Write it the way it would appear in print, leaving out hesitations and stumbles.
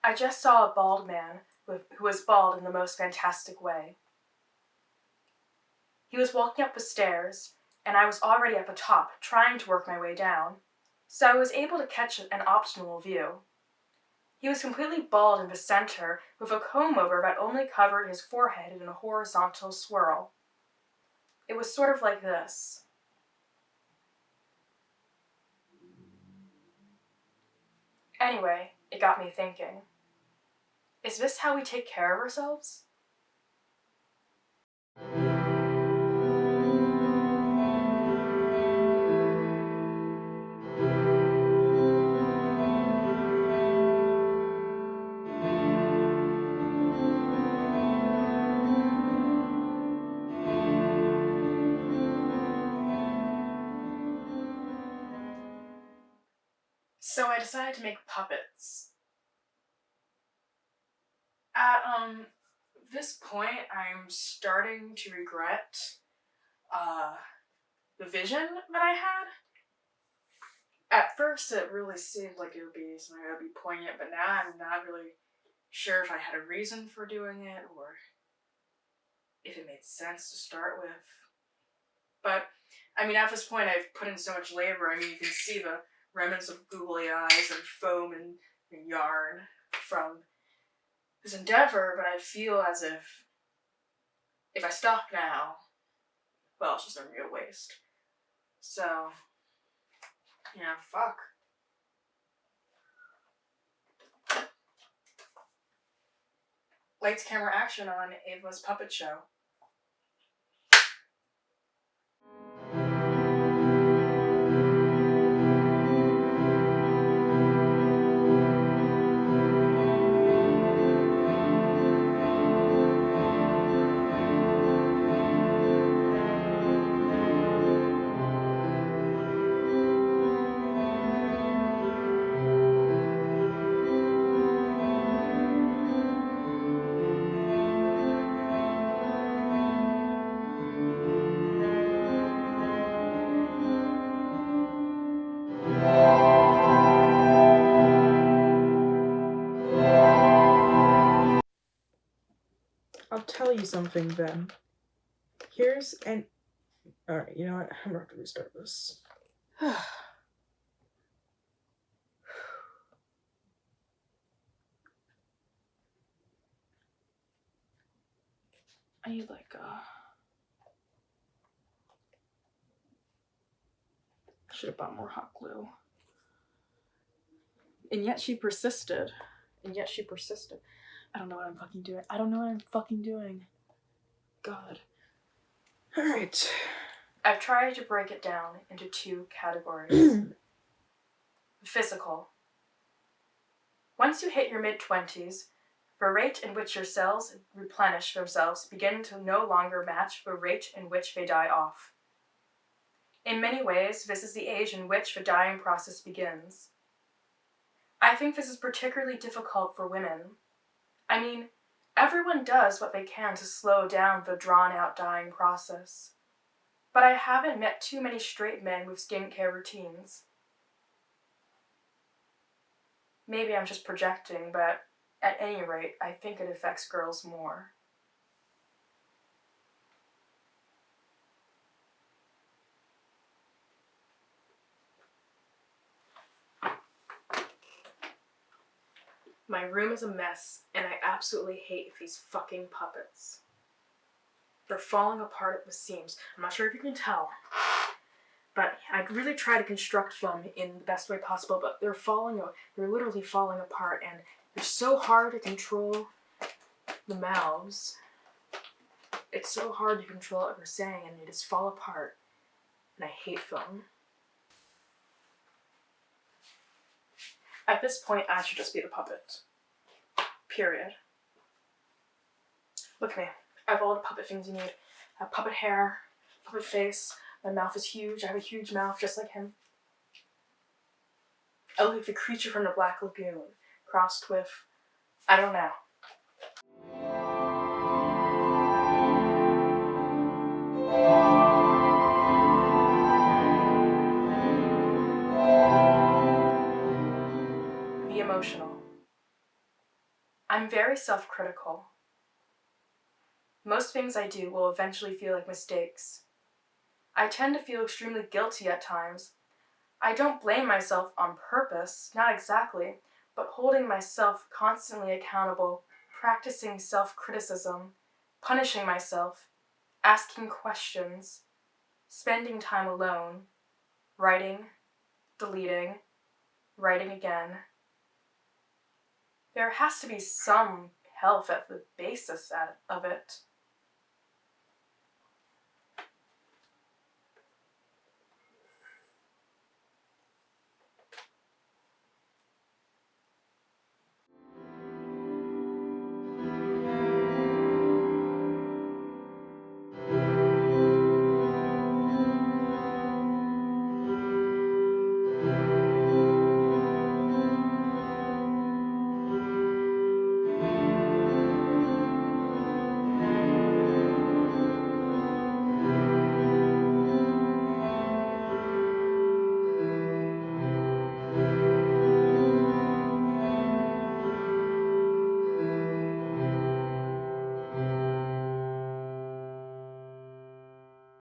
I just saw a bald man who was bald in the most fantastic way. He was walking up the stairs, and I was already at the top, trying to work my way down, so I was able to catch an optimal view. He was completely bald in the center, with a comb-over that only covered his forehead in a horizontal swirl. It was sort of like this. Anyway, it got me thinking. Is this how we take care of ourselves? So I decided to make puppets. At this point, I'm starting to regret the vision that I had. At first, it really seemed like it would be something that would be poignant, but now I'm not really sure if I had a reason for doing it or if it made sense to start with. But, I mean, at this point, I've put in so much labor. I mean, you can see the remnants of googly eyes and foam and yarn from this endeavor, but I feel as if I stop now, well, it's just a real waste. So, fuck. Lights, camera, action on Ava's puppet show. I'll tell you something then. Alright, you know what? I'm gonna have to restart this. I need I should have bought more hot glue. And yet she persisted. I don't know what I'm fucking doing. God. Alright. I've tried to break it down into two categories. Physical. Once you hit your mid-20s, the rate in which your cells replenish themselves begin to no longer match the rate in which they die off. In many ways, this is the age in which the dying process begins. I think this is particularly difficult for women. I mean, everyone does what they can to slow down the drawn-out dying process. But I haven't met too many straight men with skincare routines. Maybe I'm just projecting, but at any rate, I think it affects girls more. My room is a mess, and I absolutely hate these fucking puppets. They're falling apart at the seams. I'm not sure if you can tell, but I'd really try to construct them in the best way possible, but they're literally falling apart, and they're so hard to control the mouths. It's so hard to control what they're saying, and they just fall apart, and I hate them. At this point, I should just be the puppet. Period. Look at me. I have all the puppet things you need. I have puppet hair, puppet face, my mouth is huge, I have a huge mouth just like him. I look like the creature from the Black Lagoon, crossed with, I don't know. Be emotional. I'm very self-critical. Most things I do will eventually feel like mistakes. I tend to feel extremely guilty at times. I don't blame myself on purpose, not exactly, but holding myself constantly accountable, practicing self-criticism, punishing myself, asking questions, spending time alone, writing, deleting, writing again. There has to be some health at the basis of it.